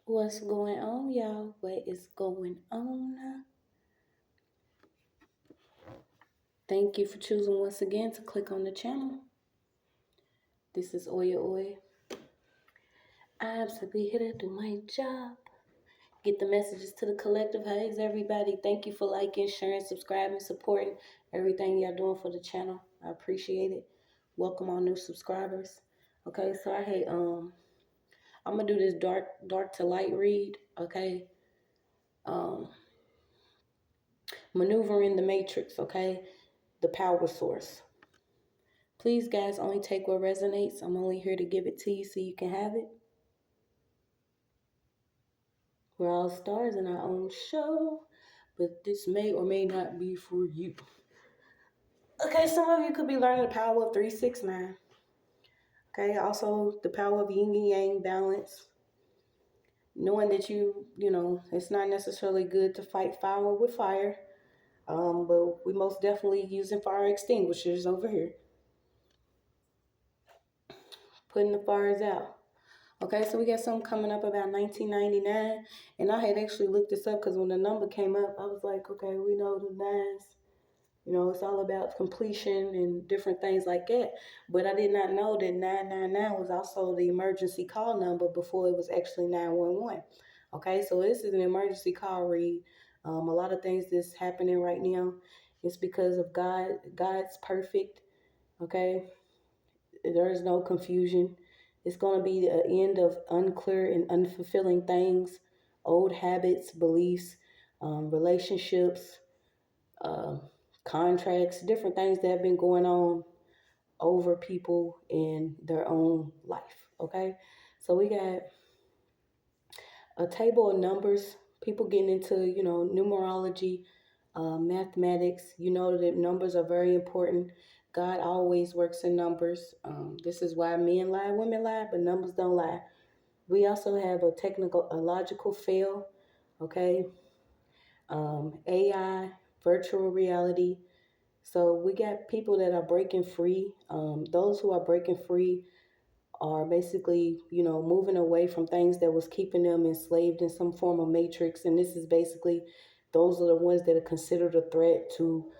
What's going on, y'all? What is going on? Thank you for choosing once again to click on the channel. This is OYAOY. I'm simply here to do my job. Get the messages to the collective. Hey, everybody. Thank you for liking, sharing, subscribing, supporting everything y'all doing for the channel. I appreciate it. Welcome all new subscribers. Okay, so I'm gonna do this dark to light read. Okay. Maneuvering the matrix. Okay. The power source. Please, guys, only take what resonates. I'm only here to give it to you so you can have it. We're all stars in our own show, but this may or may not be for you. Okay, some of you could be learning the power of 369. Okay, also the power of yin and yang balance. Knowing that it's not necessarily good to fight fire with fire, but we most definitely using fire extinguishers over here. Putting the fires out. Okay, so we got something coming up about 1999, and I had actually looked this up because when the number came up, I was like, okay, we know the nines, it's all about completion and different things like that. But I did not know that 999 was also the emergency call number before it was actually 911. Okay, so this is an emergency call read. A lot of things that's happening right now is because of God's perfect. Okay, there is no confusion. It's going to be the end of unclear and unfulfilling things, old habits, beliefs, relationships, contracts, different things that have been going on over people in their own life. Okay, so we got a table of numbers. People getting into numerology, mathematics. You know that numbers are very important. God always works in numbers. This is why men lie, women lie, but numbers don't lie. We also have a logical fail, okay? AI, virtual reality. So we got people that are breaking free. Those who are breaking free are basically, moving away from things that was keeping them enslaved in some form of matrix. And this is basically, those are the ones that are considered a threat to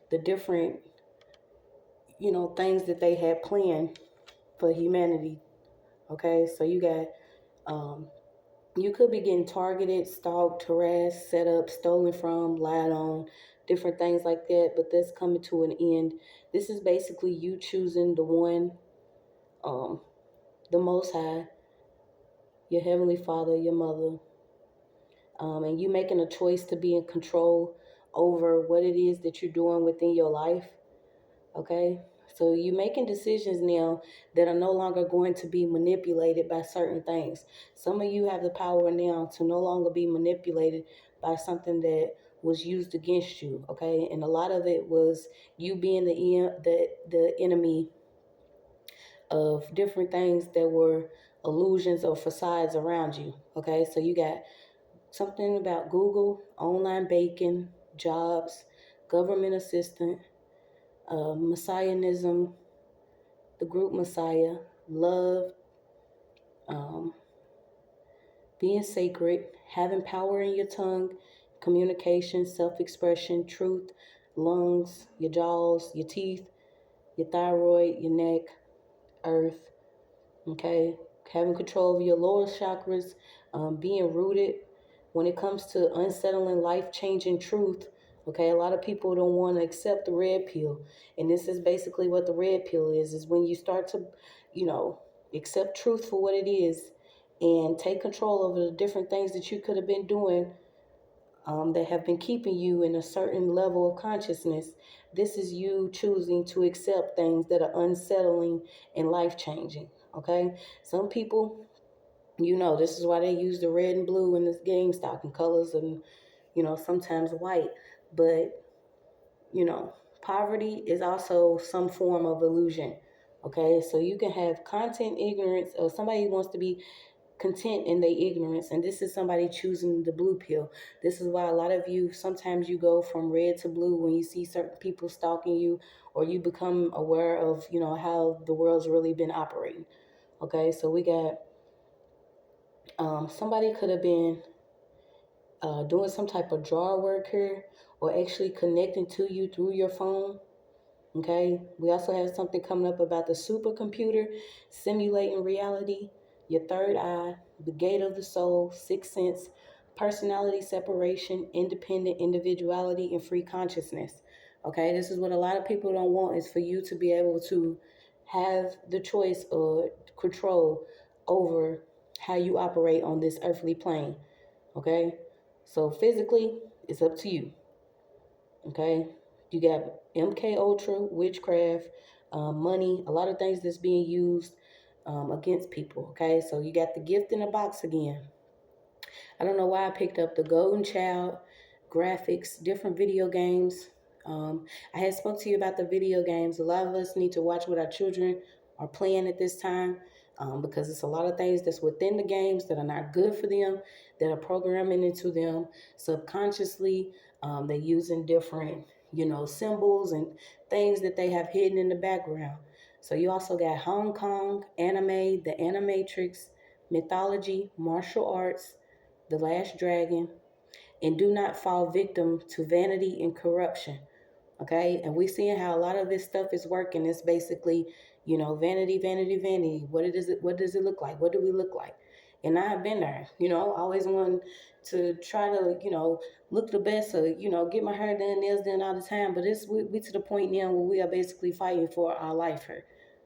the different, things that they had planned for humanity. Okay, so you got, you could be getting targeted, stalked, harassed, set up, stolen from, lied on, different things like that. But that's coming to an end. This is basically you choosing the one, the Most High, your Heavenly Father, your mother, and you making a choice to be in control over what it is that you're doing within your life. Okay, so you're making decisions now that are no longer going to be manipulated by certain things. Some of you have the power now to no longer be manipulated by something that was used against you. Okay, and a lot of it was you being the enemy of different things that were illusions or facades around you. Okay, so you got something about Google, online banking, jobs, government assistant, messianism, the group Messiah, love, um, being sacred, having power in your tongue, communication, self-expression, truth, lungs, your jaws, your teeth, your thyroid, your neck, earth, okay? Having control over your lower chakras, being rooted when it comes to unsettling, life-changing truth. Okay, a lot of people don't want to accept the red pill. And this is basically what the red pill is when you start to, accept truth for what it is and take control over the different things that you could have been doing that have been keeping you in a certain level of consciousness. This is you choosing to accept things that are unsettling and life-changing, okay? Some people, this is why they use the red and blue in this game stocking colors and, sometimes white. But, poverty is also some form of illusion, okay? So you can have content ignorance, or somebody who wants to be content in their ignorance, and this is somebody choosing the blue pill. This is why a lot of you, sometimes you go from red to blue when you see certain people stalking you, or you become aware of how the world's really been operating. Okay, so we got Somebody could have been doing some type of draw work here, or actually connecting to you through your phone. Okay, we also have something coming up about the supercomputer simulating reality, your third eye, the gate of the soul, sixth sense, personality separation, independent individuality, and free consciousness. Okay, this is what a lot of people don't want, is for you to be able to have the choice or control over how you operate on this earthly plane. Okay, so physically, it's up to you. Okay, you got MK Ultra, witchcraft, money, a lot of things that's being used against people. Okay, so you got the gift in a box again. I don't know why I picked up the Golden Child, graphics, different video games. I had spoke to you about the video games. A lot of us need to watch what our children are playing at this time, because it's a lot of things that's within the games that are not good for them, that are programming into them subconsciously. They're using different, symbols and things that they have hidden in the background. So you also got Hong Kong, anime, the Animatrix, mythology, martial arts, the Last Dragon, and do not fall victim to vanity and corruption. Okay, and we're seeing how a lot of this stuff is working. It's basically, vanity, vanity, vanity. What does it look like? What do we look like? And I've been there. I always want to try to, look the best, or get my hair done, nails done all the time. But we to the point now where we are basically fighting for our life here.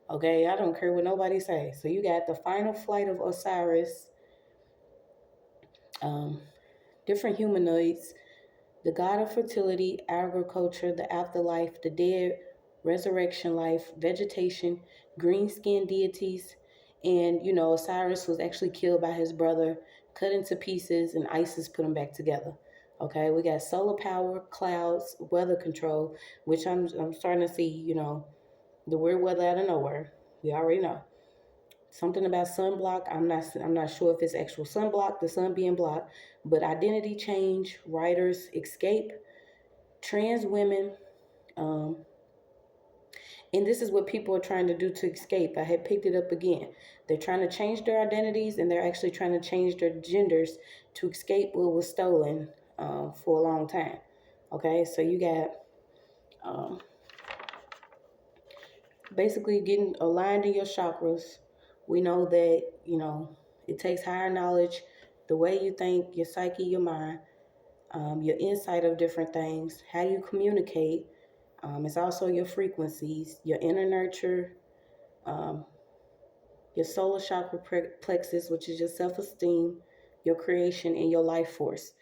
Okay, I don't care what nobody says. So you got the final flight of Osiris. Um, Different humanoids, the god of fertility, agriculture, the afterlife, the dead, resurrection life, vegetation, green skinned deities, and Osiris was actually killed by his brother, cut into pieces, and Isis put him back together. Okay, we got solar power, clouds, weather control, which I'm starting to see, the weird weather out of nowhere. We already know. Something about sunblock. I'm not sure if it's actual sunblock, the sun being blocked, but identity change, writers, escape, trans women, um, and this is what people are trying to do to escape. I had picked it up again. They're trying to change their identities, and they're actually trying to change their genders to escape what was stolen for a long time. Okay, so you got um, basically getting aligned in your chakras. We know that, it takes higher knowledge, the way you think, your psyche, your mind, your insight of different things, how you communicate. It's also your frequencies, your inner nurture, um, your solar chakra plexus, which is your self-esteem, your creation, and your life force.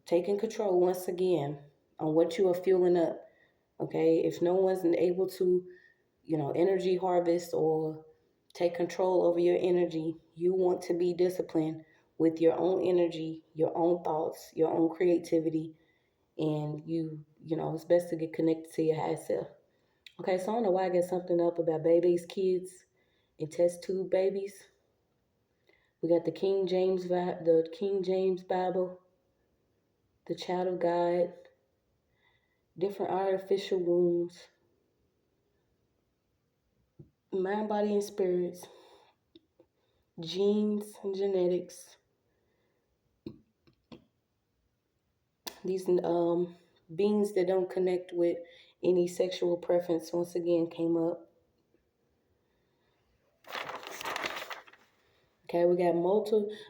Taking control once again on what you are fueling up. Okay, if no one's able to energy harvest or take control over your energy, you want to be disciplined with your own energy, your own thoughts, your own creativity, and it's best to get connected to your higher self. Okay, so I don't know why I get something up about babies, kids, and test tube babies. We got the King James Bible, the Child of God, different artificial wombs, mind, body, and spirits, genes and genetics. These beings that don't connect with any sexual preference once again came up. Okay, we got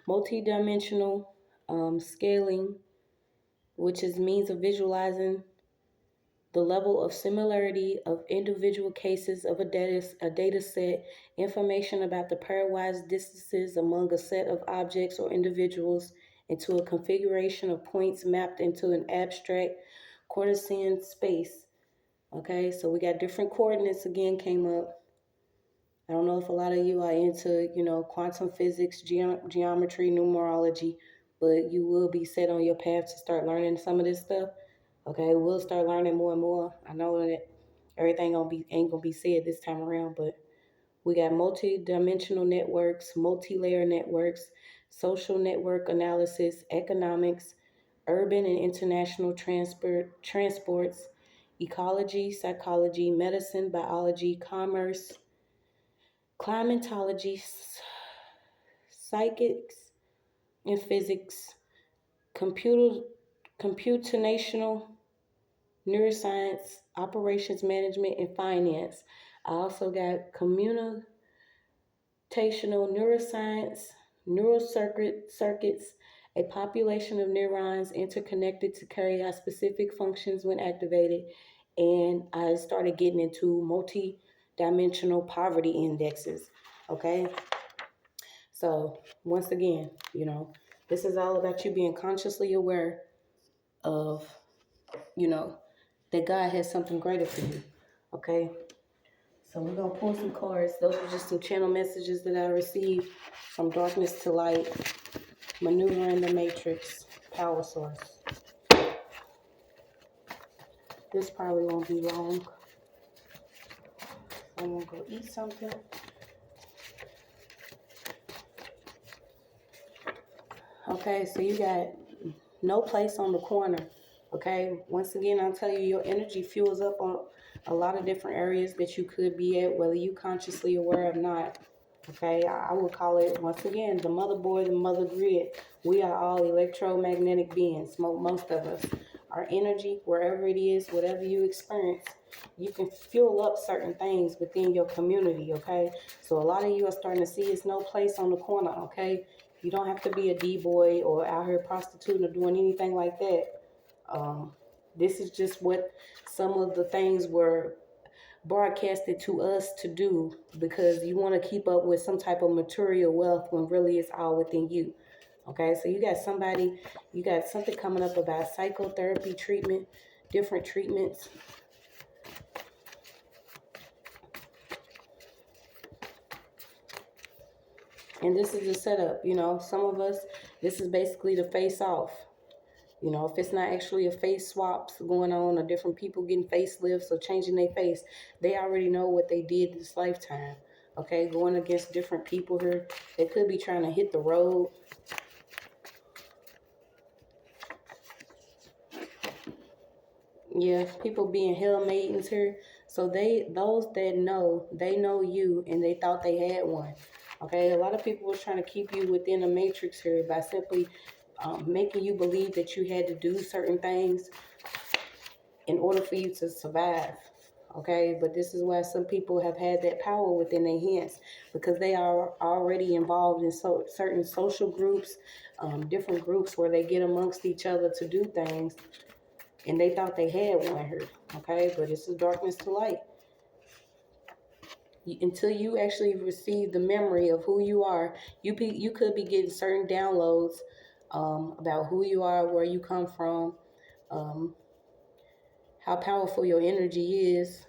multi-dimensional scaling, which is means of visualizing the level of similarity of individual cases of a data set, information about the pairwise distances among a set of objects or individuals into a configuration of points mapped into an abstract Cartesian space. Okay, so we got different coordinates again came up. I don't know if a lot of you are into, quantum physics, geometry, numerology, but you will be set on your path to start learning some of this stuff. Okay, we'll start learning more and more. I know that everything ain't gonna be said this time around, but we got multi-dimensional networks, multi-layer networks, social network analysis, economics, urban and international transports, ecology, psychology, medicine, biology, commerce, climatology, psychics, in physics, computational neuroscience, operations management, and finance. I also got communicational neuroscience, circuits, a population of neurons interconnected to carry out specific functions when activated. And I started getting into multi-dimensional poverty indexes. Okay. So once again, this is all about you being consciously aware of, that God has something greater for you. Okay. So we're going to pull some cards. Those are just some channel messages that I received from darkness to light, maneuvering the matrix, power source. This probably won't be long. I'm going to go eat something. Okay, so you got no place on the corner. Okay, once again, I'll tell you, your energy fuels up on a lot of different areas that you could be at, whether you consciously aware or not. Okay, I would call it, once again, the motherboard, the mother grid. We are all electromagnetic beings, most of us. Our energy, wherever it is, whatever you experience, you can fuel up certain things within your community, okay? So a lot of you are starting to see it's no place on the corner, okay? You don't have to be a D-boy or out here prostituting or doing anything like that. This is just what some of the things were broadcasted to us to do, because you want to keep up with some type of material wealth when really it's all within you. Okay, so you got something coming up about psychotherapy treatment, different treatments. And this is the setup, some of us, this is basically the face off. If it's not actually a face swaps going on or different people getting facelifts or changing their face, they already know what they did this lifetime. Okay, going against different people here. They could be trying to hit the road. Yeah, people being hell maidens here. So those that know, they know you and they thought they had one. Okay, a lot of people were trying to keep you within a matrix here by simply making you believe that you had to do certain things in order for you to survive. Okay, but this is why some people have had that power within their hands, because they are already involved in certain social groups, different groups where they get amongst each other to do things, and they thought they had one here. Okay, but this is darkness to light. Until you actually receive the memory of who you are, you could be getting certain downloads about who you are, where you come from, how powerful your energy is,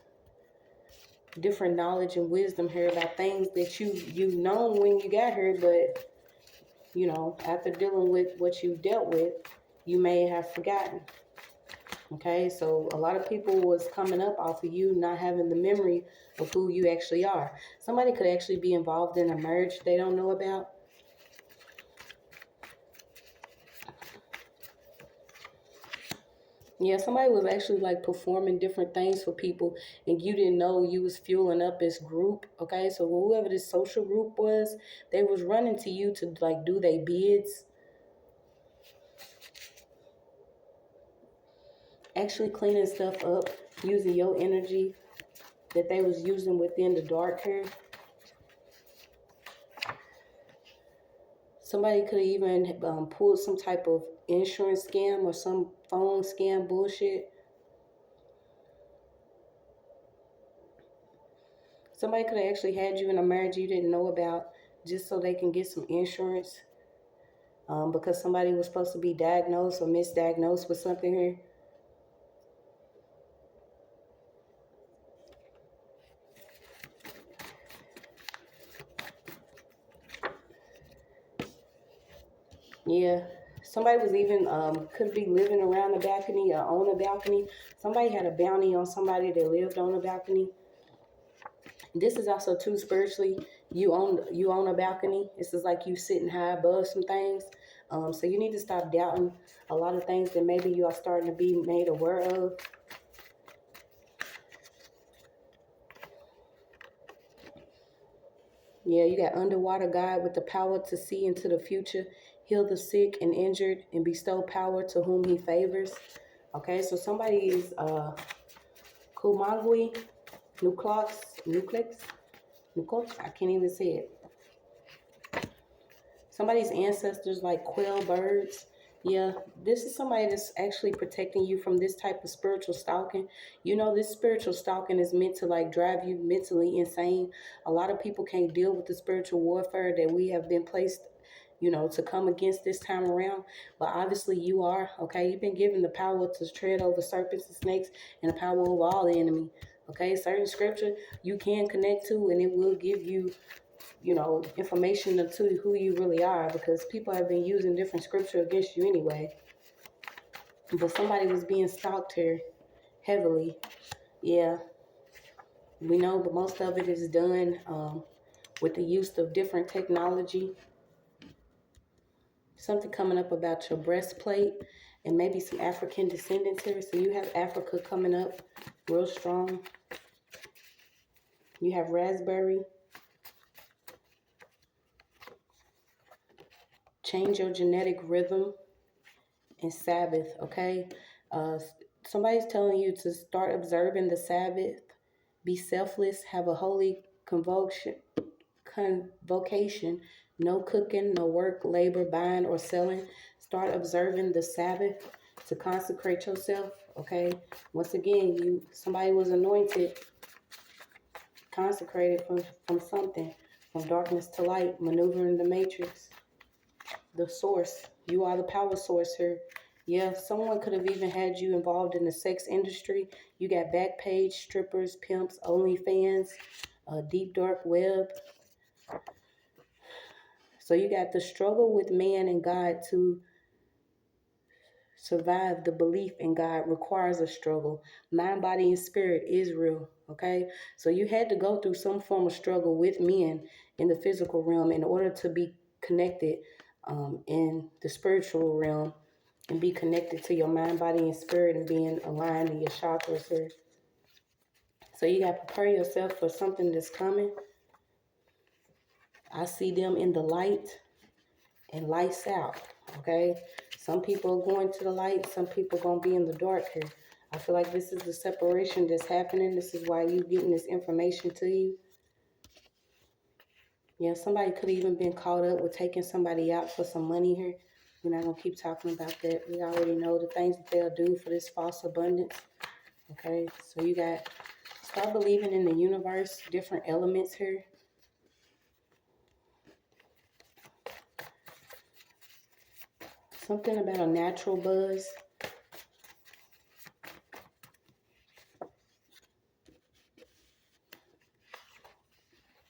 different knowledge and wisdom here about things that you known when you got here, but after dealing with what you dealt with, you may have forgotten. Okay, so a lot of people was coming up off of you not having the memory of who you actually are. Somebody could actually be involved in a marriage they don't know about. Yeah, somebody was actually like performing different things for people, and you didn't know you was fueling up this group. Okay, so whoever this social group was, they was running to you to like do their bids. Actually cleaning stuff up, using your energy that they was using within the dark here. Somebody could have even pulled some type of insurance scam or some phone scam bullshit. Somebody could have actually had you in a marriage you didn't know about just so they can get some insurance, because somebody was supposed to be diagnosed or misdiagnosed with something here. Yeah, somebody was even, could be living around the balcony or on a balcony. Somebody had a bounty on somebody that lived on a balcony. This is also too spiritually. You own a balcony. This is like you sitting high above some things. So you need to stop doubting a lot of things that maybe you are starting to be made aware of. Yeah, you got underwater God with the power to see into the future, heal the sick and injured, and bestow power to whom he favors. Okay, so somebody is Kumagui, Nuclex, I can't even say it. Somebody's ancestors like quail birds. Yeah, this is somebody that's actually protecting you from this type of spiritual stalking. You know, this spiritual stalking is meant to like drive you mentally insane. A lot of people can't deal with the spiritual warfare that we have been placed, you know, to come against this time around. But obviously you are, okay? You've been given the power to tread over serpents and snakes and the power over all the enemy. Okay, certain scripture you can connect to and it will give you, you know, information to who you really are, because people have been using different scripture against you anyway. But somebody was being stalked here heavily. Yeah, we know, but most of it is done with the use of different technology. Something coming up about your breastplate and maybe some African descendants here. So you have Africa coming up real strong. You have raspberry. Change your genetic rhythm. And Sabbath, okay? Somebody's telling you to start observing the Sabbath. Be selfless. Have a holy convocation. No cooking, no work, labor, buying, or selling. Start observing the Sabbath to consecrate yourself, okay? Once again, somebody was anointed, consecrated from something, from darkness to light, maneuvering the matrix. The source. You are the power source here. Yeah, someone could have even had you involved in the sex industry. You got Backpage, strippers, pimps, OnlyFans, deep dark web. So you got the struggle with man and God to survive. The belief in God requires a struggle. Mind, body, and spirit is real, okay? So you had to go through some form of struggle with men in the physical realm in order to be connected in the spiritual realm and be connected to your mind, body, and spirit and being aligned in your chakras here. So you got to prepare yourself for something that's coming. I see them in the light and lights out, okay? Some people are going to the light. Some people are going to be in the dark here. I feel like this is the separation that's happening. This is why you're getting this information to you. Yeah, somebody could have even been caught up with taking somebody out for some money here. We're not going to keep talking about that. We already know the things that they'll do for this false abundance. Okay, so you got, start believing in the universe, different elements here. Something about a natural buzz.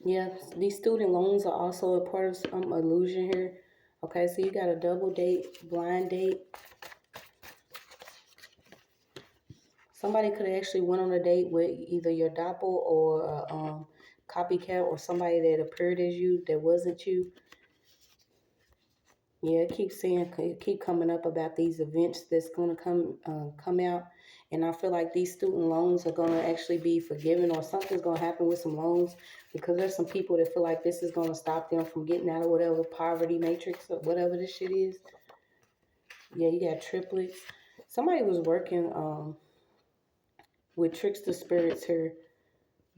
Yeah, these student loans are also a part of some illusion here. Okay, so you got a double date, blind date. Somebody could have actually went on a date with either your doppel or a copycat or somebody that appeared as you that wasn't you. Yeah, it keep coming up about these events that's going to come out. And I feel like these student loans are going to actually be forgiven, or something's going to happen with some loans, because there's some people that feel like this is going to stop them from getting out of whatever poverty matrix or whatever this shit is. Yeah, you got triplets. Somebody was working with trickster spirits here,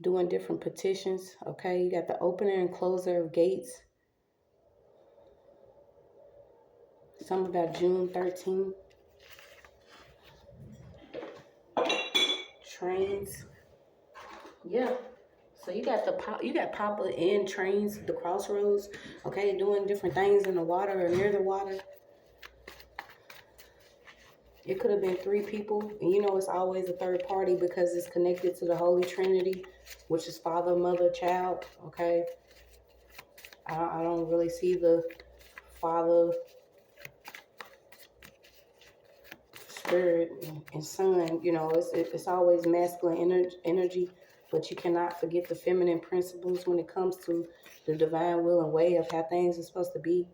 doing different petitions. Okay, you got the opener and closer of gates. Something about June 13th. Trains. Yeah. So you got Papa and trains, the crossroads, okay, doing different things in the water or near the water. It could have been 3 people, and you know it's always a third party because it's connected to the Holy Trinity, which is Father, Mother, Child, okay? I don't really see the Father, Spirit, and Son. You know, it's always masculine energy, but you cannot forget the feminine principles when it comes to the divine will and way of how things are supposed to be.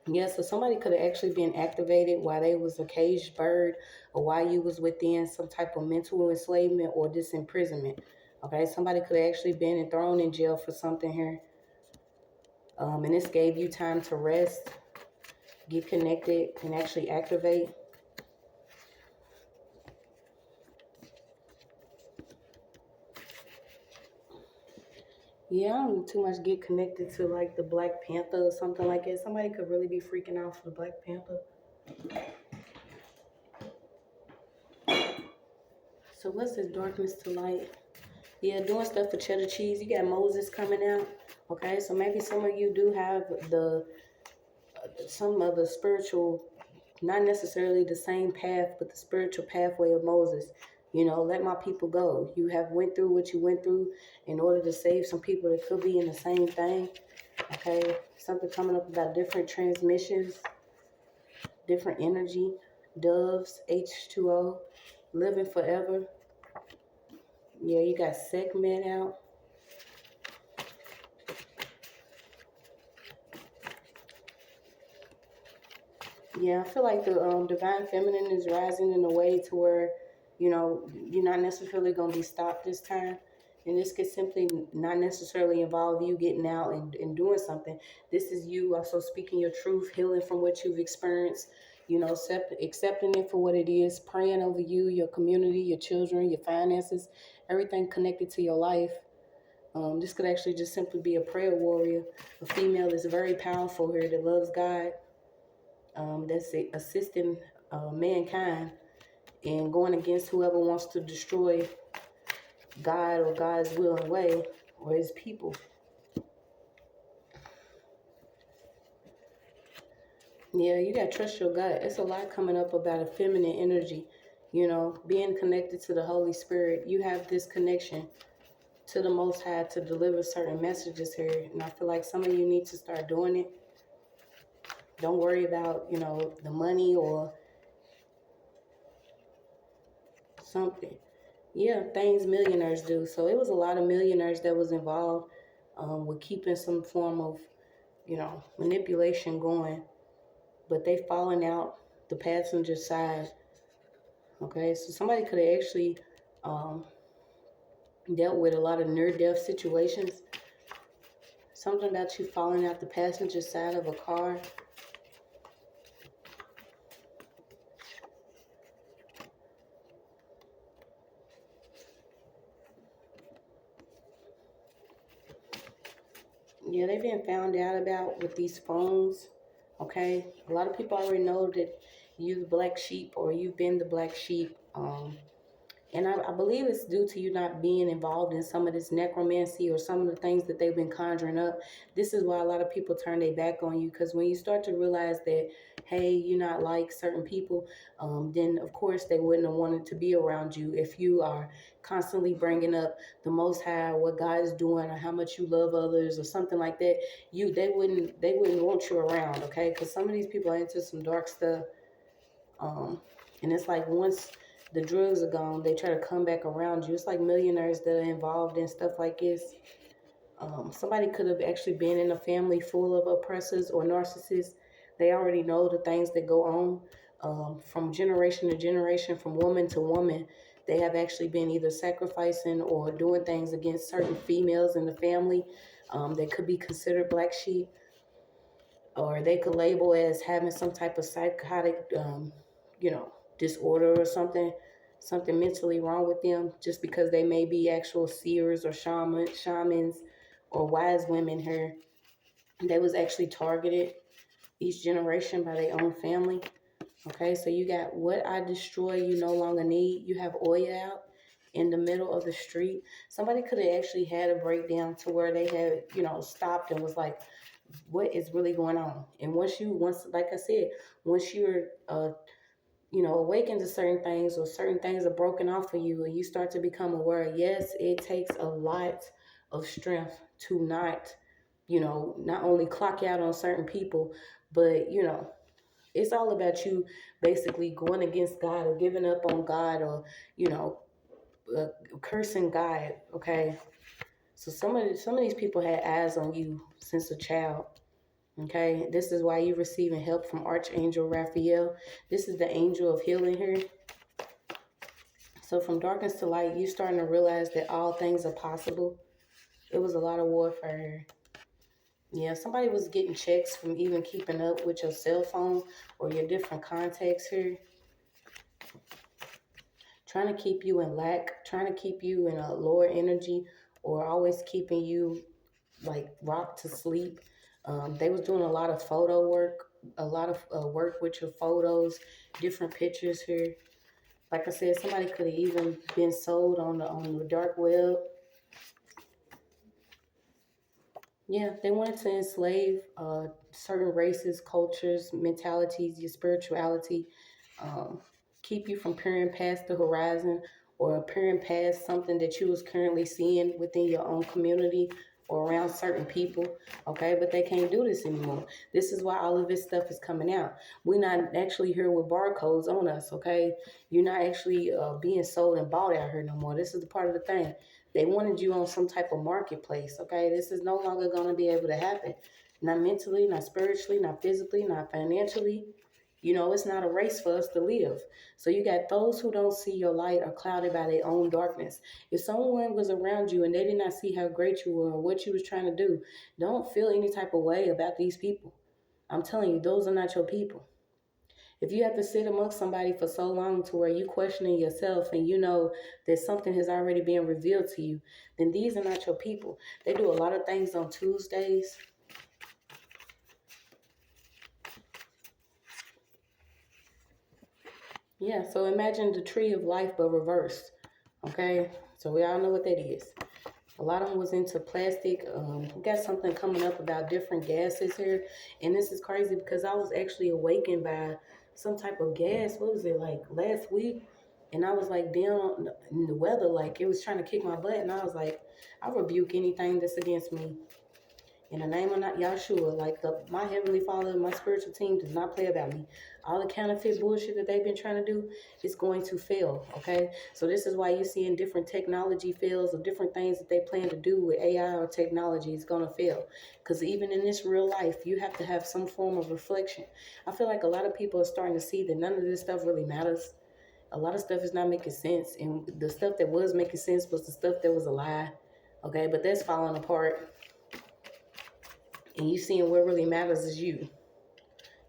Yeah, so somebody could have actually been activated while they was a caged bird, or while you was within some type of mental enslavement or disimprisonment. Okay, somebody could have actually been thrown in jail for something here. And this gave you time to rest, get connected, and actually activate. Yeah, I don't too much get connected to like the Black Panther or something like that. Somebody could really be freaking out for the Black Panther. So what's this darkness to light? Yeah, doing stuff for cheddar cheese. You got Moses coming out. Okay, so maybe some of you do have some of the spiritual, not necessarily the same path, but the spiritual pathway of Moses. You know, let my people go. You have went through what you went through in order to save some people that could be in the same thing. Okay, something coming up about different transmissions, different energy, doves, H2O, living forever. Yeah, you got Sekhmet out. Yeah, I feel like the divine feminine is rising in a way to where, you know, you're not necessarily going to be stopped this time. And this could simply not necessarily involve you getting out and doing something. This is you also speaking your truth, healing from what you've experienced, you know, accepting it for what it is, praying over you, your community, your children, your finances, everything connected to your life. This could actually just simply be a prayer warrior, a female that's very powerful here that loves God, that's assisting mankind and going against whoever wants to destroy God or God's will and way or his people. Yeah, you got to trust your gut. It's a lot coming up about a feminine energy, you know, being connected to the Holy Spirit. You have this connection to the Most High to deliver certain messages here. And I feel like some of you need to start doing it. Don't worry about, you know, the money or something. Yeah, things millionaires do. So it was a lot of millionaires that was involved with keeping some form of, you know, manipulation going. But they falling out the passenger side. Okay, so somebody could have actually dealt with a lot of near-death situations. Something about you falling out the passenger side of a car. Yeah, they've been found out about with these phones. Okay, a lot of people already know that you're the black sheep or you've been the black sheep. And I believe it's due to you not being involved in some of this necromancy or some of the things that they've been conjuring up. This is why a lot of people turn their back on you, because when you start to realize that, hey, you're not like certain people, then of course they wouldn't have wanted to be around you. If you are constantly bringing up the Most High, what God is doing, or how much you love others, or something like that, they wouldn't want you around, okay? Because some of these people are into some dark stuff. And it's like once the drugs are gone, they try to come back around you. It's like millionaires that are involved in stuff like this. Somebody could have actually been in a family full of oppressors or narcissists. They already know the things that go on from generation to generation, from woman to woman. They have actually been either sacrificing or doing things against certain females in the family. They could be considered black sheep, or they could label as having some type of psychotic, you know, disorder or something mentally wrong with them, just because they may be actual seers or shamans or wise women here. They was actually targeted each generation by their own family. Okay, so you got what I destroy, you no longer need. You have OYAOY out in the middle of the street. Somebody could have actually had a breakdown to where they had, you know, stopped and was like, what is really going on? And once like I said, once you're you know, awakened to certain things, or certain things are broken off of you and you start to become aware, yes, it takes a lot of strength to not, you know, not only clock out on certain people, but, you know, it's all about you basically going against God or giving up on God, or, you know, cursing God, okay? So some of these people had eyes on you since a child. Okay, this is why you're receiving help from Archangel Raphael. This is the angel of healing here. So from darkness to light, you're starting to realize that all things are possible. It was a lot of warfare here. Yeah, somebody was getting checks from even keeping up with your cell phone or your different contacts here. Trying to keep you in lack, trying to keep you in a lower energy, or always keeping you like rocked to sleep. They was doing a lot of photo work, a lot of work with your photos, different pictures here. Like I said, somebody could have even been sold on the dark web. Yeah, they wanted to enslave certain races, cultures, mentalities, your spirituality, um, keep you from peering past the horizon or peering past something that you was currently seeing within your own community or around certain people. Okay, but they can't do this anymore. This is why all of this stuff is coming out. We're not actually here with barcodes on us. Okay, you're not actually being sold and bought out here no more. This is the part of the thing. They wanted you on some type of marketplace, okay? This is no longer going to be able to happen. Not mentally, not spiritually, not physically, not financially. You know, it's not a race for us to live. So you got those who don't see your light are clouded by their own darkness. If someone was around you and they did not see how great you were or what you was trying to do, don't feel any type of way about these people. I'm telling you, those are not your people. If you have to sit amongst somebody for so long to where you questioning yourself and you know that something has already been revealed to you, then these are not your people. They do a lot of things on Tuesdays. Yeah, so imagine the tree of life but reversed. Okay, so we all know what that is. A lot of them was into plastic. We got something coming up about different gases here. And this is crazy because I was actually awakened by some type of gas. What was it, like last week? And I was like down in the weather, like it was trying to kick my butt. And I was like, I rebuke anything that's against me. In the name of not Yahshua, like my heavenly Father, my spiritual team does not play about me. All the counterfeit bullshit that they've been trying to do is going to fail, okay? So this is why you see in different technology fails or different things that they plan to do with AI or technology is going to fail. Because even in this real life, you have to have some form of reflection. I feel like a lot of people are starting to see that none of this stuff really matters. A lot of stuff is not making sense. And the stuff that was making sense was the stuff that was a lie, okay? But that's falling apart. And you seeing what really matters is you.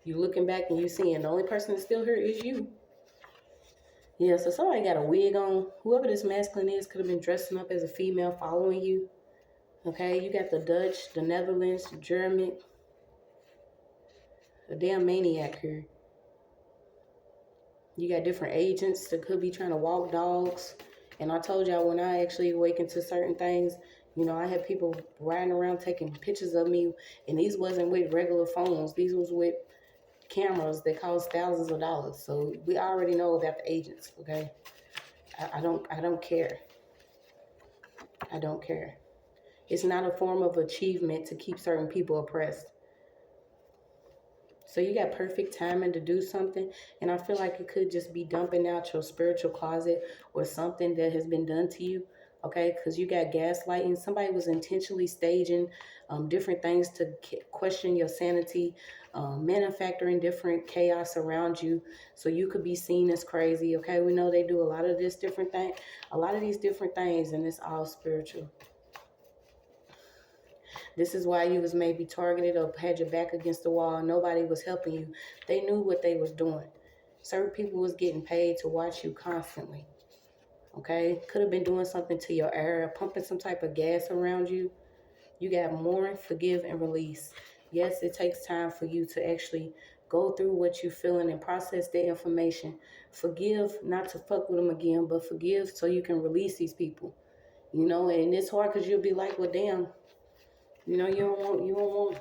You looking back and you seeing the only person that's still here is you. Yeah, so somebody got a wig on. Whoever this masculine is could have been dressing up as a female following you. Okay, you got the Dutch, the Netherlands, German. A damn maniac here. You got different agents that could be trying to walk dogs. And I told y'all when I actually awakened to certain things, you know, I had people riding around taking pictures of me. And these wasn't with regular phones. These was with cameras that cost thousands of dollars. So we already know about the agents, okay? I don't care. I don't care. It's not a form of achievement to keep certain people oppressed. So you got perfect timing to do something, and I feel like it could just be dumping out your spiritual closet or something that has been done to you, okay? Because you got gaslighting. Somebody was intentionally staging different things to question your sanity, manufacturing different chaos around you so you could be seen as crazy, okay? We know they do a lot of this different thing, a lot of these different things, and it's all spiritual. This is why you was maybe targeted or had your back against the wall. Nobody was helping you. They knew what they was doing. Certain people was getting paid to watch you constantly. Okay? Could have been doing something to your area, pumping some type of gas around you. You got mourn, forgive, and release. Yes, it takes time for you to actually go through what you're feeling and process the information. Forgive, not to fuck with them again, but forgive so you can release these people. You know, and it's hard because you'll be like, well, damn, you know, you don't want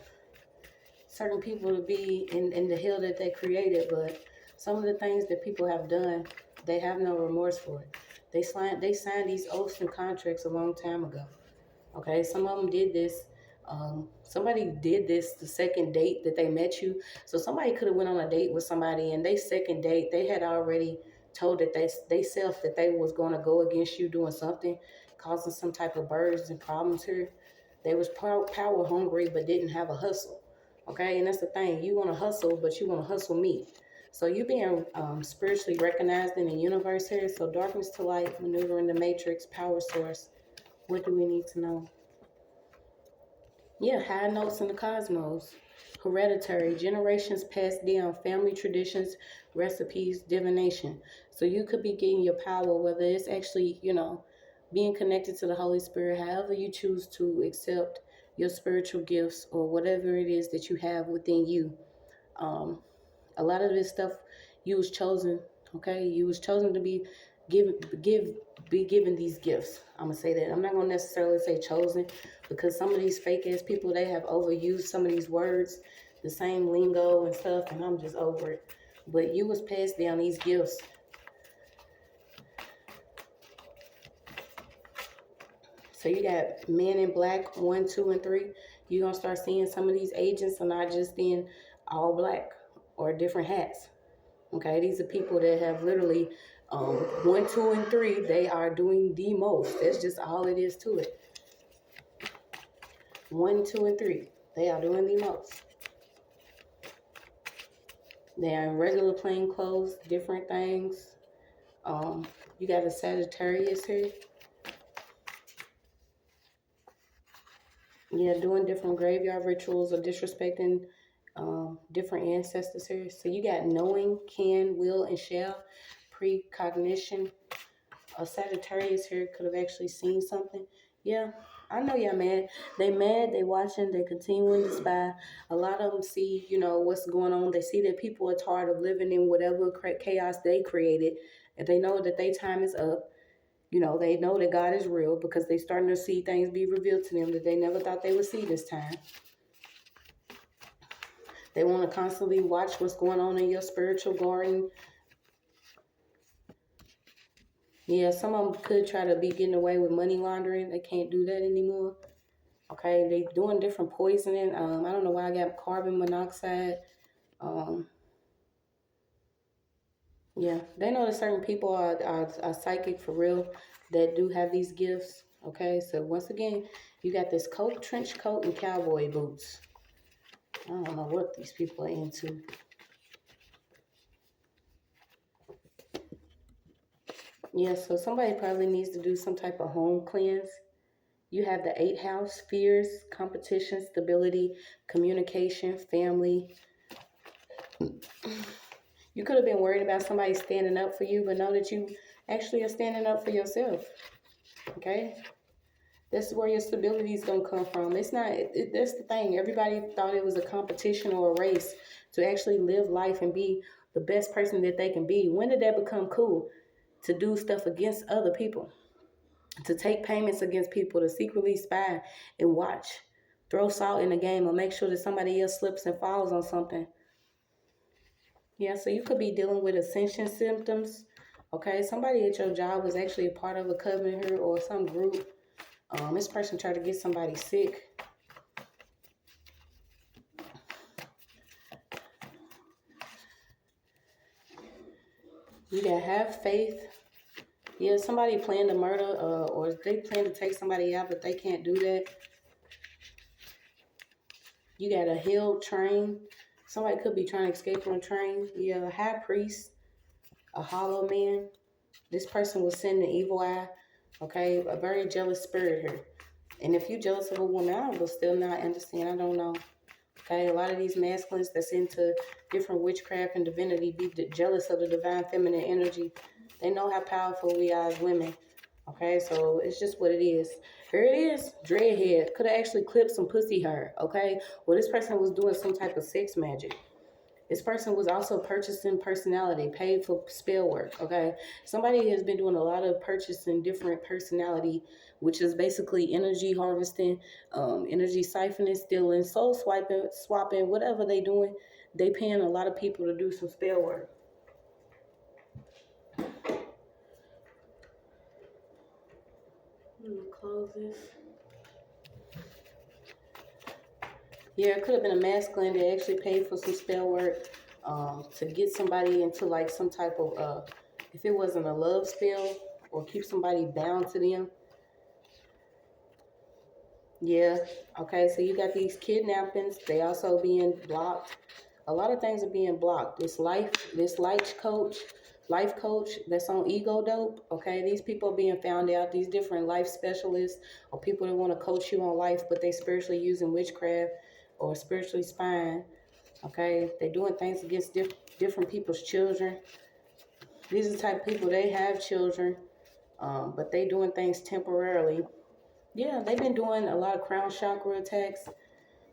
certain people to be in the hell that they created, but some of the things that people have done, they have no remorse for it. They signed these oaths and contracts a long time ago. Okay, some of them did this. Somebody did this the second date that they met you. So somebody could have went on a date with somebody, and they second date they had already told that they self that they was going to go against you doing something, causing some type of burdens and problems here. They was power hungry but didn't have a hustle. Okay, and that's the thing. You want to hustle, but you want to hustle me. So you being spiritually recognized in the universe here. So darkness to light, maneuvering the matrix, power source. What do we need to know? Yeah, high notes in the cosmos. Hereditary, generations passed down, family traditions, recipes, divination. So you could be getting your power, whether it's actually, being connected to the Holy Spirit, however you choose to accept your spiritual gifts or whatever it is that you have within you. Um, a lot of this stuff you was chosen, okay? You was chosen to give give be given these gifts. I'm gonna say that. I'm not gonna necessarily say chosen, because some of these fake ass people, they have overused some of these words, the same lingo and stuff, and I'm just over it. But you was passed down these gifts. So you got Men in Black 1, 2, and 3. You're gonna start seeing some of these agents are not just in all black or different hats. Okay, these are people that have literally 1, 2, and 3. They are doing the most. That's just all it is to it. 1, 2, and 3. They are doing the most. They are in regular plain clothes, different things. You got a Sagittarius here. Yeah, doing different graveyard rituals or disrespecting different ancestors here. So you got knowing, can, will, and shall, precognition. A Sagittarius here could have actually seen something. Yeah, I know y'all mad. They mad, they watching, they continuing to spy. A lot of them see, what's going on. They see that people are tired of living in whatever chaos they created. And they know that their time is up. They know that God is real, because they starting to see things be revealed to them that they never thought they would see this time. They want to constantly watch what's going on in your spiritual garden. Yeah, some of them could try to be getting away with money laundering. They can't do that anymore. Okay, they doing different poisoning. I don't know why I got carbon monoxide. Yeah, they know that certain people are psychic for real, that do have these gifts. Okay, so once again, you got this coat, trench coat, and cowboy boots. I don't know what these people are into. Yeah, so somebody probably needs to do some type of home cleanse. You have the 8th house, fears, competition, stability, communication, family. You could have been worried about somebody standing up for you, but know that you actually are standing up for yourself. Okay? That's where your stability is going to come from. It's not, that's the thing. Everybody thought it was a competition or a race to actually live life and be the best person that they can be. When did that become cool? To do stuff against other people, to take payments against people, to secretly spy and watch, throw salt in the game, or make sure that somebody else slips and falls on something. Yeah, so you could be dealing with ascension symptoms. Okay, somebody at your job was actually a part of a coven here or some group. This person tried to get somebody sick. You gotta have faith. Yeah, somebody planned to murder, or they plan to take somebody out, but they can't do that. You got a healed train. Somebody could be trying to escape on a train. Yeah, a high priest, a hollow man. This person was sending the evil eye. Okay, a very jealous spirit here. And if you're jealous of a woman, I will still not understand. I don't know. Okay, a lot of these masculines that's into different witchcraft and divinity be jealous of the divine feminine energy. They know how powerful we are as women. Okay, so it's just what it is. Here it is, dreadhead. Could have actually clipped some pussy hair. Okay, well, this person was doing some type of sex magic. This person was also purchasing personality, paid for spell work, okay? Somebody has been doing a lot of purchasing different personality, which is basically energy harvesting, energy siphoning, stealing, soul swapping, whatever they doing. They paying a lot of people to do some spell work. Let me close this. Yeah, it could have been a masculine that actually paid for some spell work to get somebody into like some type of, if it wasn't a love spell, or keep somebody bound to them. Yeah, okay, so you got these kidnappings. They also being blocked. A lot of things are being blocked. This life coach, life coach that's on ego dope. Okay, these people are being found out. These different life specialists or people that want to coach you on life, but they spiritually using witchcraft or spiritually spying. Okay, they doing things against different people's children. These are the type of people, they have children, but they doing things temporarily. Yeah, they've been doing a lot of crown chakra attacks.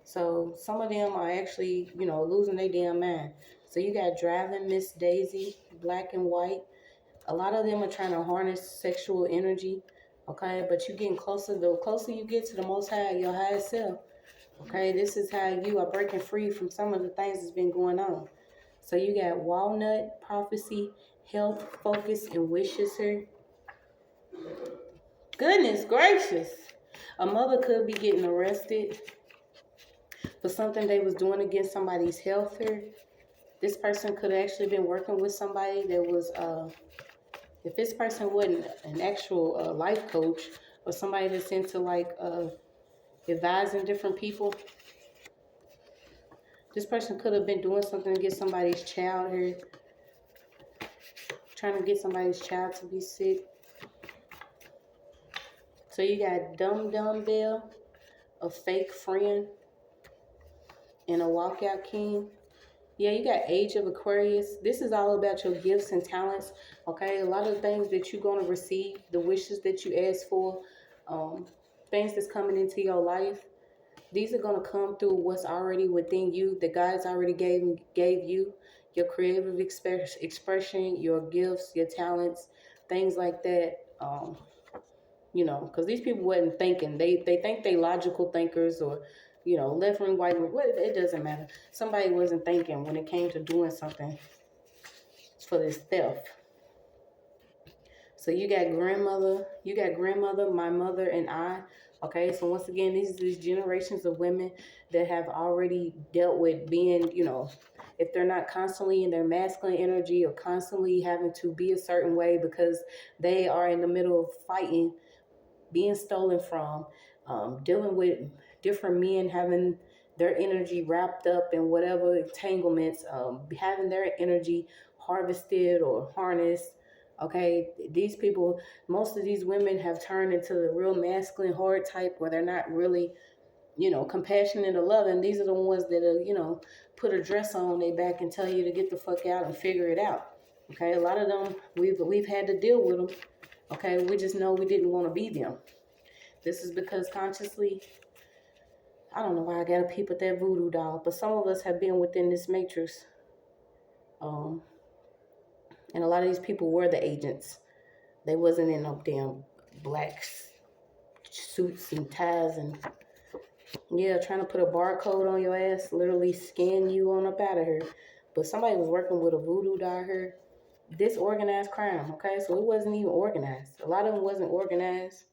So some of them are actually, losing their damn mind. So you got driving Miss Daisy, black and white. A lot of them are trying to harness sexual energy. Okay, but you're getting closer. The closer you get to the Most High, your highest self. Okay, this is how you are breaking free from some of the things that's been going on. So you got walnut, prophecy, health, focus, and wishes here. Goodness gracious. A mother could be getting arrested for something they was doing against somebody's health here. This person could have actually been working with somebody that was, if this person wasn't an actual life coach or somebody that's into like advising different people, this person could have been doing something to get somebody's child here, trying to get somebody's child to be sick. So you got Dum Bell, a fake friend, and a walkout king. Yeah, you got Age of Aquarius. This is all about your gifts and talents, okay? A lot of things that you're going to receive, the wishes that you ask for, things that's coming into your life. These are going to come through what's already within you, that God's already gave you, your creative expression, your gifts, your talents, things like that. Because these people wasn't thinking. They think they logical thinkers or, left wing, right wing. It doesn't matter. Somebody wasn't thinking when it came to doing something for this theft. So you got grandmother, my mother, and I. Okay, so once again, these generations of women that have already dealt with being, if they're not constantly in their masculine energy or constantly having to be a certain way because they are in the middle of fighting, being stolen from, dealing with different men having their energy wrapped up in whatever entanglements, having their energy harvested or harnessed. Okay, these people, most of these women have turned into the real masculine hard type where they're not really, compassionate or loving. These are the ones that put a dress on their back and tell you to get the fuck out and figure it out. Okay, a lot of them we've had to deal with them. Okay, we just know we didn't want to be them. This is because consciously, I don't know why I gotta peep at that voodoo doll, but some of us have been within this matrix. And a lot of these people were the agents. They wasn't in no damn black suits and ties and, yeah, trying to put a barcode on your ass, literally scan you on up out of here. But somebody was working with a voodoo doll here. Disorganized crime, okay? So it wasn't even organized. A lot of them wasn't organized.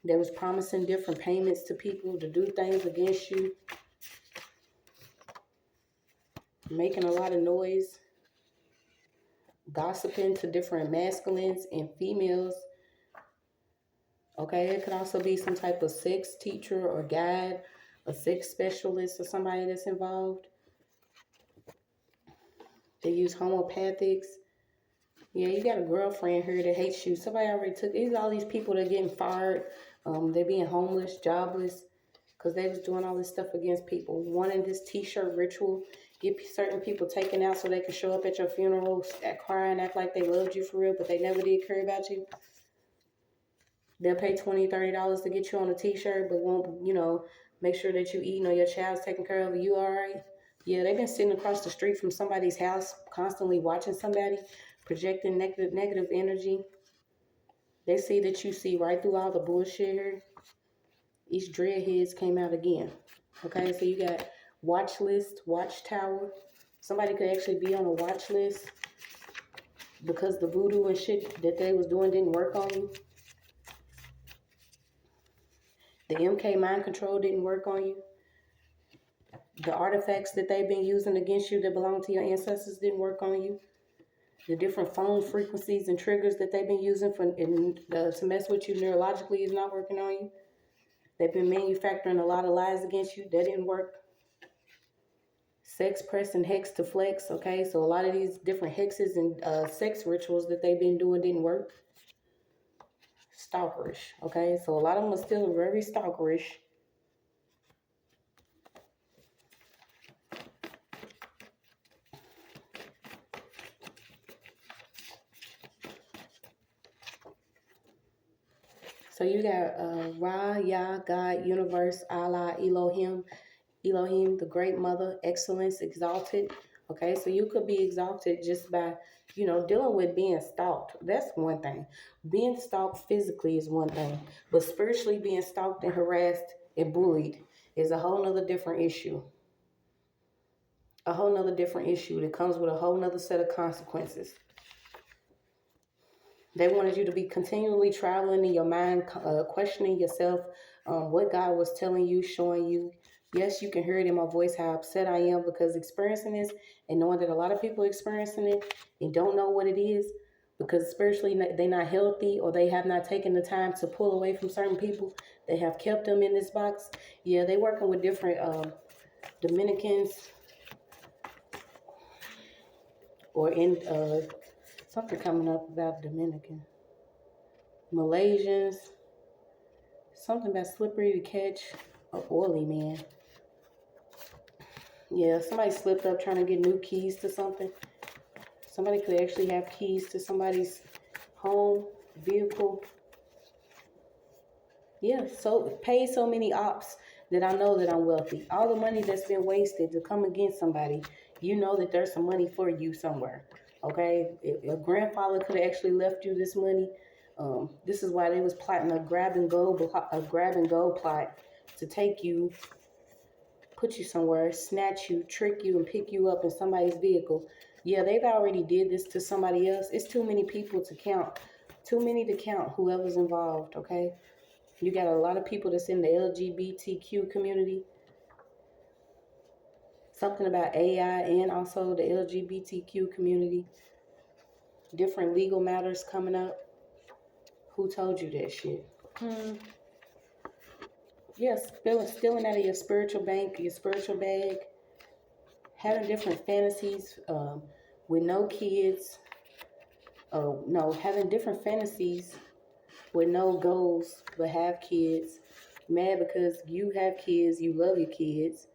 They was promising different payments to people to do things against you. Making a lot of noise. Gossiping to different masculines and females. Okay, it could also be some type of sex teacher or guide, a sex specialist or somebody that's involved. They use homeopathics. Yeah, you got a girlfriend here that hates you. Somebody already took, these all these people that are getting fired. They're being homeless, jobless, because they was doing all this stuff against people. Wanting this t-shirt ritual, get certain people taken out so they can show up at your funeral, crying, act like they loved you for real, but they never did care about you. They'll pay $20, $30 to get you on a t-shirt, but won't, make sure that you eating or your child's taken care of. You all right? Yeah, they've been sitting across the street from somebody's house, constantly watching somebody, projecting negative energy. They see that you see right through all the bullshit here. Each dreadheads came out again. Okay, so you got watch list, watchtower. Somebody could actually be on a watch list because the voodoo and shit that they was doing didn't work on you. The MK mind control didn't work on you. The artifacts that they've been using against you that belong to your ancestors didn't work on you. The different phone frequencies and triggers that they've been using to mess with you neurologically is not working on you. They've been manufacturing a lot of lies against you. That didn't work. Sex, press, and hex to flex. Okay, so a lot of these different hexes and sex rituals that they've been doing didn't work. Stalkerish. Okay, so a lot of them are still very stalkerish. So you got Ra, Yah, God, Universe, Allah, Elohim, the Great Mother, Excellence, Exalted. Okay, so you could be exalted just by, dealing with being stalked. That's one thing. Being stalked physically is one thing, but spiritually being stalked and harassed and bullied is a whole nother different issue. A whole nother different issue that comes with a whole nother set of consequences. They wanted you to be continually traveling in your mind, questioning yourself, what God was telling you, showing you. Yes, you can hear it in my voice how upset I am because experiencing this and knowing that a lot of people are experiencing it and don't know what it is because spiritually they're not healthy or they have not taken the time to pull away from certain people. They have kept them in this box. Yeah, they working with different Dominicans or in something coming up about Dominican. Malaysians. Something about slippery to catch. An oily man. Yeah, somebody slipped up trying to get new keys to something. Somebody could actually have keys to somebody's home, vehicle. Yeah, so pay so many ops that I know that I'm wealthy. All the money that's been wasted to come against somebody, you know that there's some money for you somewhere. Okay? If your grandfather could have actually left you this money, this is why they was plotting a grab and go plot to take you, put you somewhere, snatch you, trick you, and pick you up in somebody's vehicle. Yeah, they've already did this to somebody else. It's too many people to count. Too many to count whoever's involved, okay? You got a lot of people that's in the LGBTQ community. Something about AI and also the LGBTQ community. Different legal matters coming up. Who told you that shit? Yes, stealing out of your spiritual bank, your spiritual bag. Having different fantasies with no kids. No, having different fantasies with no goals but have kids. Mad because you have kids, you love your kids.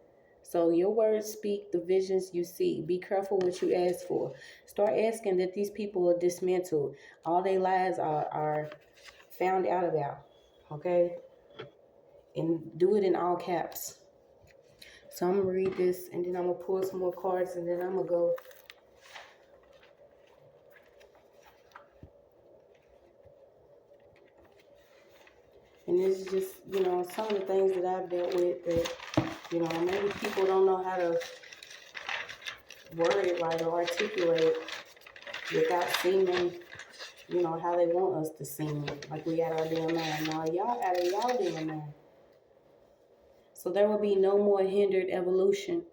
So your words speak the visions you see. Be careful what you ask for. Start asking that these people are dismantled. All their lies are found out about. Okay? And do it in all caps. So I'm going to read this and then I'm going to pull some more cards and then I'm going to go. And this is just, some of the things that I've dealt with that, maybe people don't know how to word it right or articulate it without seeming, how they want us to seem. Like we out our damn mind. Now, y'all out of y'all damn mind. So there will be no more hindered evolution,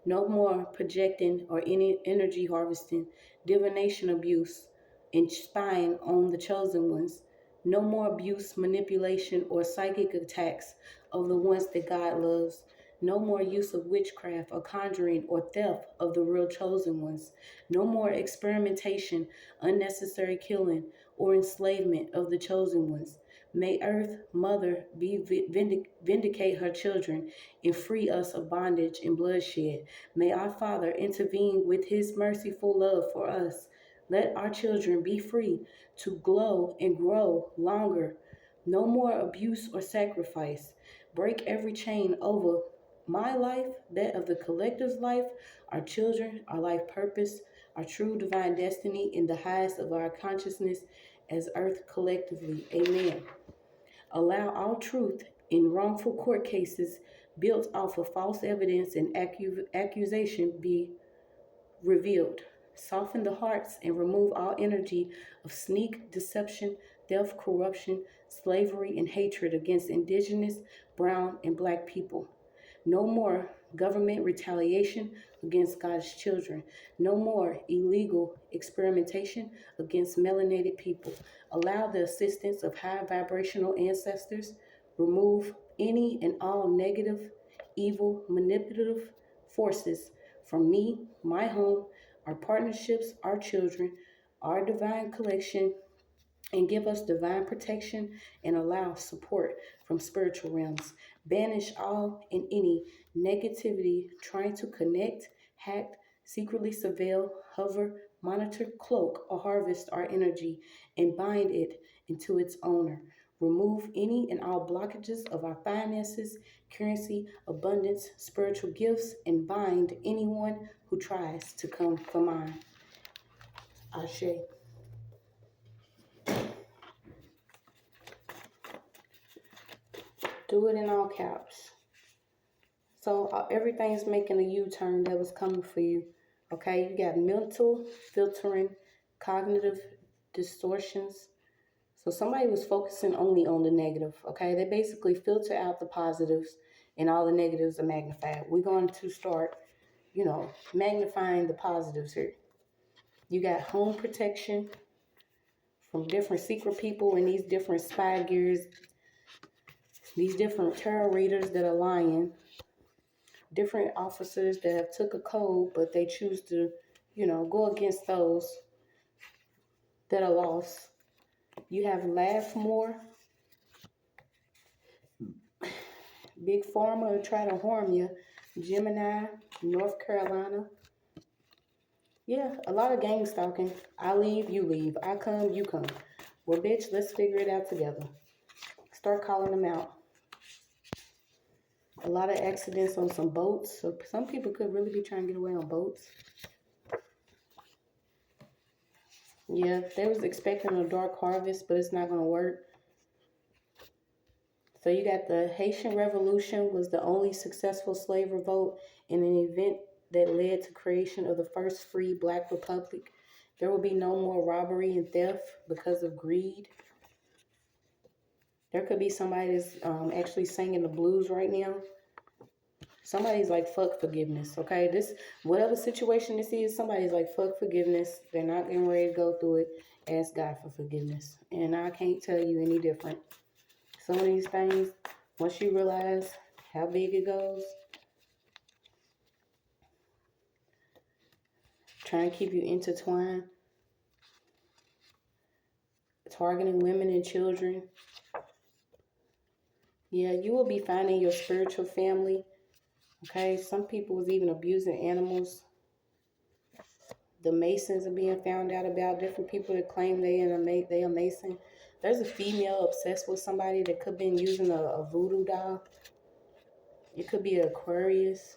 no more projecting or any energy harvesting, divination abuse, and spying on the chosen ones. No more abuse, manipulation, or psychic attacks of the ones that God loves. No more use of witchcraft or conjuring or theft of the real chosen ones. No more experimentation, unnecessary killing, or enslavement of the chosen ones. May Earth Mother vindicate her children and free us of bondage and bloodshed. May our Father intervene with his merciful love for us. Let our children be free to glow and grow longer. No more abuse or sacrifice. Break every chain over my life, that of the collective's life, our children, our life purpose, our true divine destiny in the highest of our consciousness as Earth collectively. Amen. Allow all truth in wrongful court cases built off of false evidence and accusation be revealed. Soften the hearts and remove all energy of sneak, deception, theft, corruption, slavery, and hatred against indigenous, brown, and black people. No more government retaliation against God's children. No more illegal experimentation against melanated people. Allow the assistance of high vibrational ancestors. Remove any and all negative, evil, manipulative forces from me, my home, our partnerships, our children, our divine collection, and give us divine protection and allow support from spiritual realms. Banish all and any negativity trying to connect, hack, secretly surveil, hover, monitor, cloak, or harvest our energy and bind it into its owner. Remove any and all blockages of our finances, currency, abundance, spiritual gifts, and bind anyone who tries to come for mine. Ashe. Do it in all caps. So everything is making a U-turn that was coming for you. Okay, you got mental filtering, cognitive distortions. So somebody was focusing only on the negative. Okay, they basically filter out the positives and all the negatives are magnified. We're going to start, magnifying the positives here. You got home protection from different secret people and these different spy gears, these different tarot readers that are lying. Different officers that have took a code, but they choose to, go against those that are lost. You have laugh more. Big Pharma will try to harm you. Gemini, North Carolina. Yeah, a lot of gang stalking. I leave, you leave. I come, you come. Well, bitch, let's figure it out together. Start calling them out. A lot of accidents on some boats. So some people could really be trying to get away on boats. Yeah, they was expecting a dark harvest, but it's not going to work. So you got the Haitian Revolution was the only successful slave revolt in an event that led to creation of the first free Black Republic. There will be no more robbery and theft because of greed. There could be somebody that's actually singing the blues right now. Somebody's like, fuck forgiveness, okay? This, whatever situation this is, somebody's like, fuck forgiveness. They're not getting ready to go through it. Ask God for forgiveness. And I can't tell you any different. Some of these things, once you realize how big it goes, trying to keep you intertwined, targeting women and children. Yeah, you will be finding your spiritual family. Okay, some people was even abusing animals. The Masons are being found out about. Different people that claim they are Mason. There's a female obsessed with somebody that could have been using a voodoo doll. It could be an Aquarius.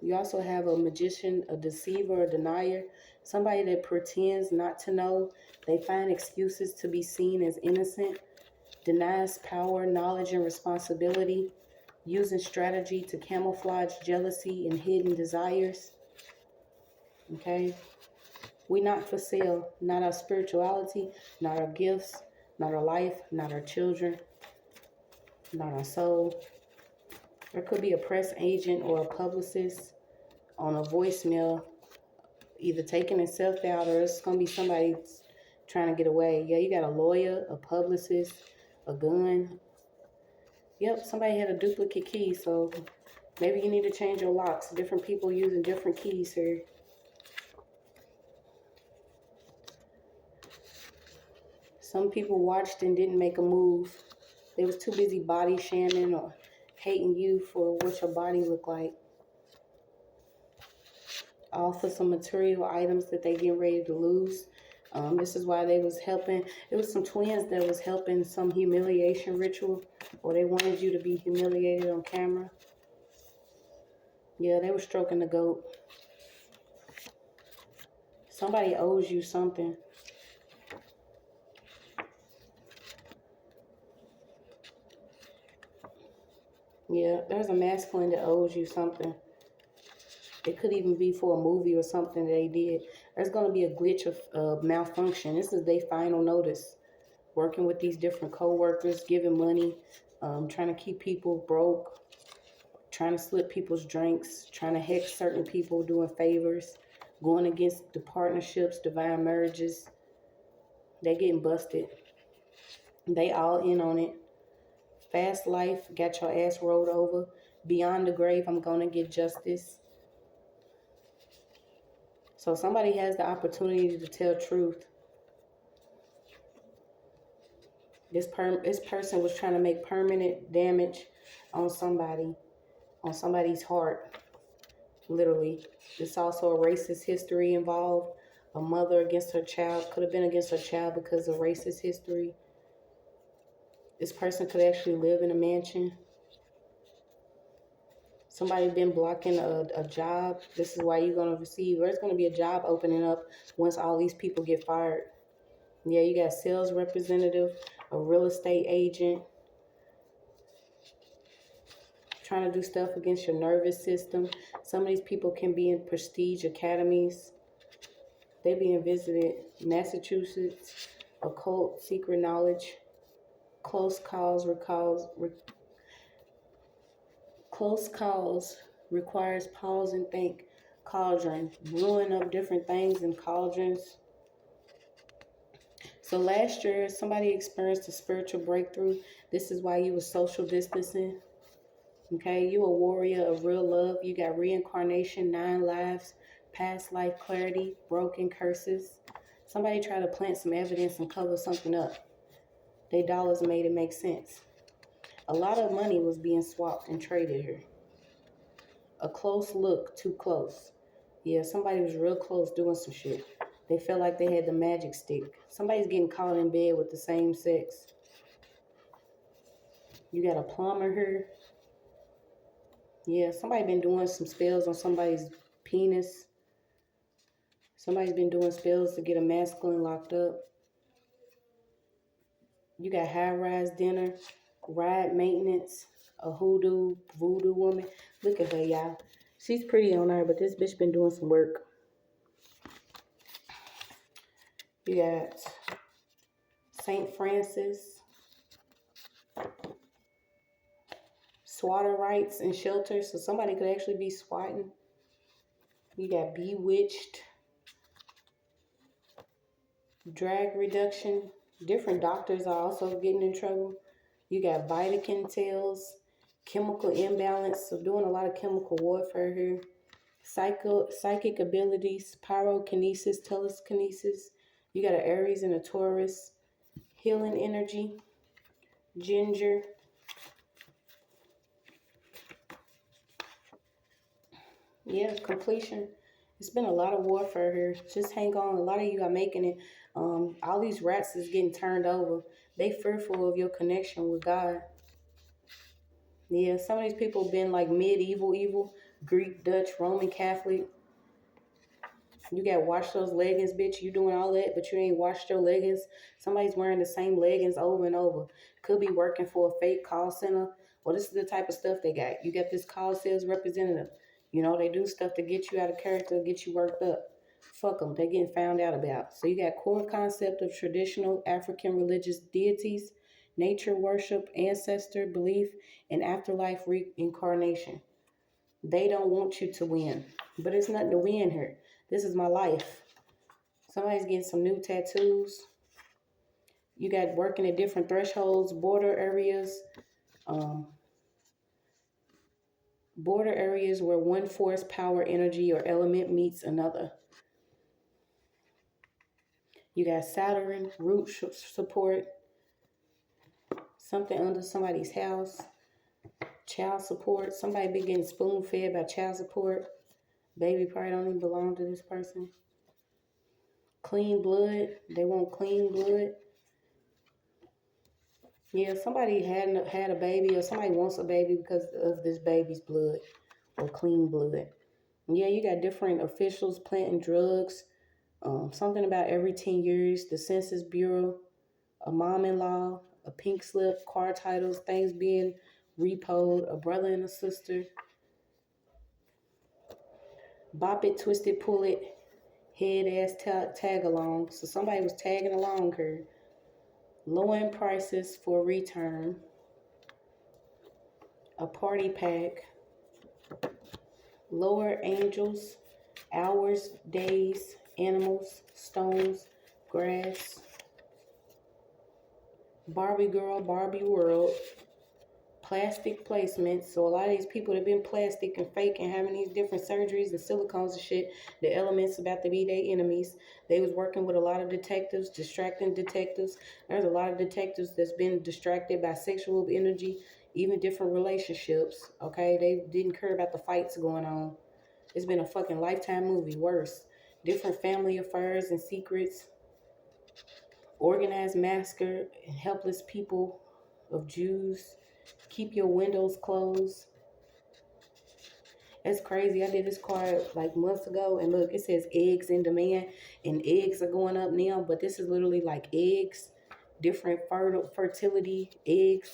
You also have a magician, a deceiver, a denier, somebody that pretends not to know. They find excuses to be seen as innocent, denies power, knowledge, and responsibility, using strategy to camouflage jealousy and hidden desires. Okay? We not for sale, not our spirituality, not our gifts, not our life, not our children, not our soul. There could be a press agent or a publicist on a voicemail, either taking itself out or it's going to be somebody trying to get away. Yeah, you got a lawyer, a publicist, a gun. Yep, somebody had a duplicate key, so maybe you need to change your locks. Different people using different keys here. Some people watched and didn't make a move. They was too busy body shaming or hating you for what your body looked like. All for some material items that they getting ready to lose. This is why they was helping. It was some twins that was helping some humiliation ritual, or they wanted you to be humiliated on camera. Yeah, they were stroking the goat. Somebody owes you something. Yeah, there's a masculine that owes you something. It could even be for a movie or something that they did. There's going to be a glitch of malfunction. This is their final notice. Working with these different co-workers, giving money, trying to keep people broke, trying to slip people's drinks, trying to hex certain people, doing favors, going against the partnerships, divine marriages. They getting busted. They all in on it. Fast life, got your ass rolled over. Beyond the grave, I'm going to get justice. So somebody has the opportunity to tell truth. This person was trying to make permanent damage on somebody's heart, literally. There's also a racist history involved. A mother against her child, could have been against her child because of racist history. This person could actually live in a mansion. Somebody been blocking a job. This is why you're going to receive. There's going to be a job opening up once all these people get fired. Yeah, you got sales representative, a real estate agent, trying to do stuff against your nervous system. Some of these people can be in prestige academies. They being visited. Massachusetts, occult, secret knowledge, close calls requires pause and think. Cauldron, brewing up different things in cauldrons. So last year, somebody experienced a spiritual breakthrough. This is why you were social distancing. Okay, you a warrior of real love. You got reincarnation, 9 lives, past life clarity, broken curses. Somebody tried to plant some evidence and cover something up. They dollars made it make sense. A lot of money was being swapped and traded here. A close look, too close. Yeah, somebody was real close doing some shit. They felt like they had the magic stick. Somebody's getting caught in bed with the same sex. You got a plumber here. Yeah, somebody been doing some spells on somebody's penis. Somebody's been doing spells to get a masculine locked up. You got high-rise dinner, ride maintenance, a voodoo woman. Look at her, y'all. She's pretty on her, but this bitch been doing some work. You got St. Francis, swatter rights and shelters. So somebody could actually be swatting. You got bewitched, drag reduction. Different doctors are also getting in trouble. You got Vatican tails, chemical imbalance. So doing a lot of chemical warfare here. Psychic abilities, pyrokinesis, telekinesis. You got an Aries and a Taurus. Healing energy, ginger. Yeah, completion. It's been a lot of warfare here. Just hang on. A lot of you are making it. All these rats is getting turned over. They fearful of your connection with God. Yeah, some of these people been like medieval evil, Greek, Dutch, Roman Catholic. You got wash those leggings, bitch. You doing all that, but you ain't washed your leggings. Somebody's wearing the same leggings over and over. Could be working for a fake call center. Well, this is the type of stuff they got. You got this call sales representative. You know, they do stuff to get you out of character, get you worked up. Fuck them. They getting found out about. So you got core concept of traditional African religious deities, nature worship, ancestor belief, and afterlife reincarnation. They don't want you to win, but it's nothing to win here. This is my life. Somebody's getting some new tattoos. You got working at different thresholds, border areas where one force, power, energy, or element meets another. You got Saturn, root support, something under somebody's house, child support. Somebody be getting spoon-fed by child support. Baby probably don't even belong to this person. Clean blood. They want clean blood. Yeah, somebody had a baby, or somebody wants a baby because of this baby's blood or clean blood. Yeah, you got different officials planting drugs. Something about every 10 years, the Census Bureau, a mom-in-law, a pink slip, car titles, things being repoed, a brother and a sister. Bop it, twist it, pull it, head-ass tag along. So somebody was tagging along here. Low-end prices for return. A party pack. Lower angels, hours, days, animals, stones, grass. Barbie girl, Barbie world. plastic placements. So a lot of these people that have been plastic and fake and having these different surgeries and silicones and shit, the elements about to be their enemies. They was working with a lot of detectives, distracting detectives. There's a lot of detectives that's been distracted by sexual energy, even different relationships. Okay, they didn't care about the fights going on. It's been a fucking Lifetime movie. Worse, different family affairs and secrets, organized massacre and helpless people of Jews. Keep your windows closed. That's crazy. I did this card like months ago, and look, it says eggs in demand, and eggs are going up now, but this is literally like eggs, different fertility, eggs,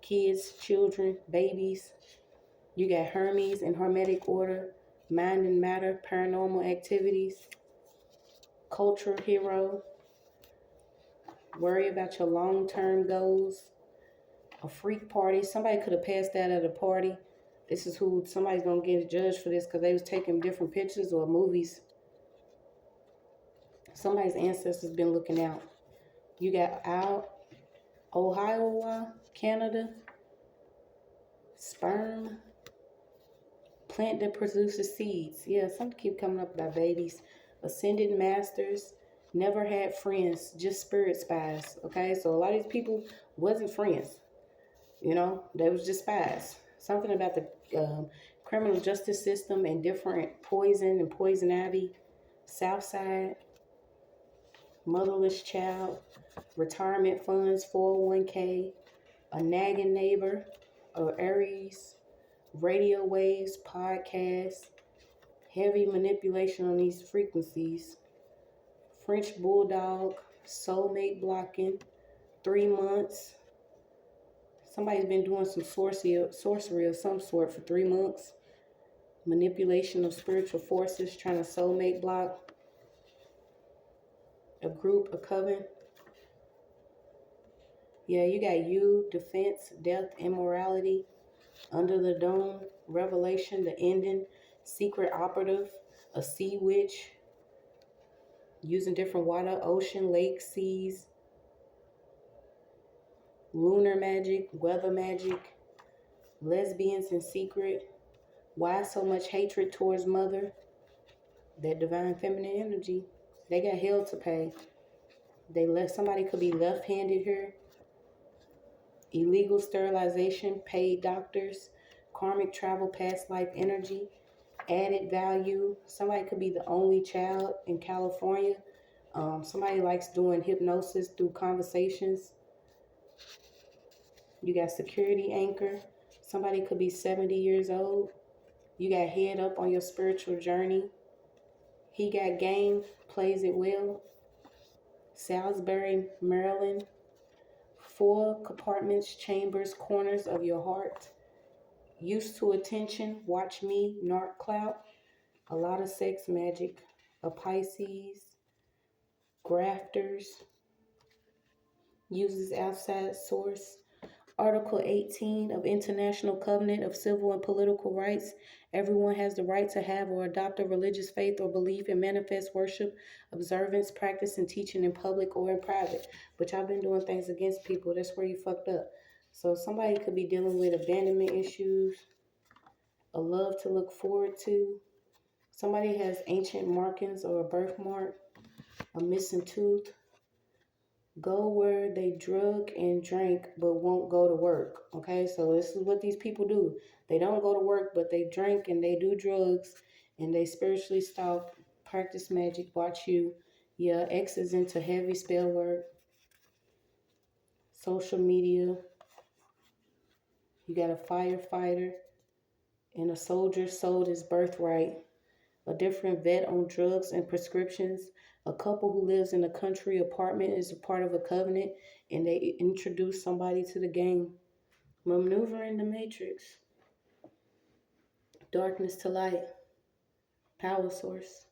kids, children, babies. You got Hermes and Hermetic order, mind and matter, paranormal activities, culture hero, worry about your long-term goals, a freak party. Somebody could have passed out at a party. This is who somebody's gonna get judged for this because they was taking different pictures or movies. Somebody's ancestors been looking out. You got OYAOY, Canada, sperm, plant that produces seeds. Yeah, something keep coming up about babies. Ascended masters, never had friends, just spirit spies. Okay, so a lot of these people wasn't friends. You know, they was just spies. Something about the criminal justice system and different poison and poison ivy. Southside, motherless child, retirement funds, 401k, a nagging neighbor, or Aries, radio waves, podcasts, heavy manipulation on these frequencies, French bulldog, soulmate blocking, 3 months. Somebody's been doing some sorcery of some sort for 3 months. Manipulation of spiritual forces, trying to soulmate block. A group, a coven. Yeah, you got you, defense, death, immorality, under the dome, revelation, the ending, secret operative, a sea witch, using different water, ocean, lakes, seas, lunar magic, weather magic, lesbians in secret. Why so much hatred towards mother? That divine feminine energy. They got hell to pay. Somebody could be left-handed here. Illegal sterilization, paid doctors, karmic travel, past life energy, added value. Somebody could be the only child in California. Somebody likes doing hypnosis through conversations. You got security anchor. Somebody could be 70 years old. You got head up on your spiritual journey. He got game, plays it well. Salisbury, Maryland. 4 compartments, chambers, corners of your heart. Used to attention, watch me, narc clout. A lot of sex magic. A Pisces. Grafters. Uses outside source. Article 18 of International Covenant of Civil and Political Rights. Everyone has the right to have or adopt a religious faith or belief and manifest worship, observance, practice, and teaching in public or in private. But y'all been doing things against people. That's where you fucked up. So somebody could be dealing with abandonment issues, a love to look forward to. Somebody has ancient markings or a birthmark, a missing tooth. Go where they drug and drank but won't go to work. Okay, so this is what these people do. They don't go to work, but they drink and they do drugs and they spiritually stalk, practice magic, watch you. Yeah, X is into heavy spell work, social media. You got a firefighter and a soldier sold his birthright. A different vet on drugs and prescriptions. A couple who lives in a country apartment is a part of a covenant and they introduce somebody to the game. Maneuvering the matrix. Darkness to light. Power source.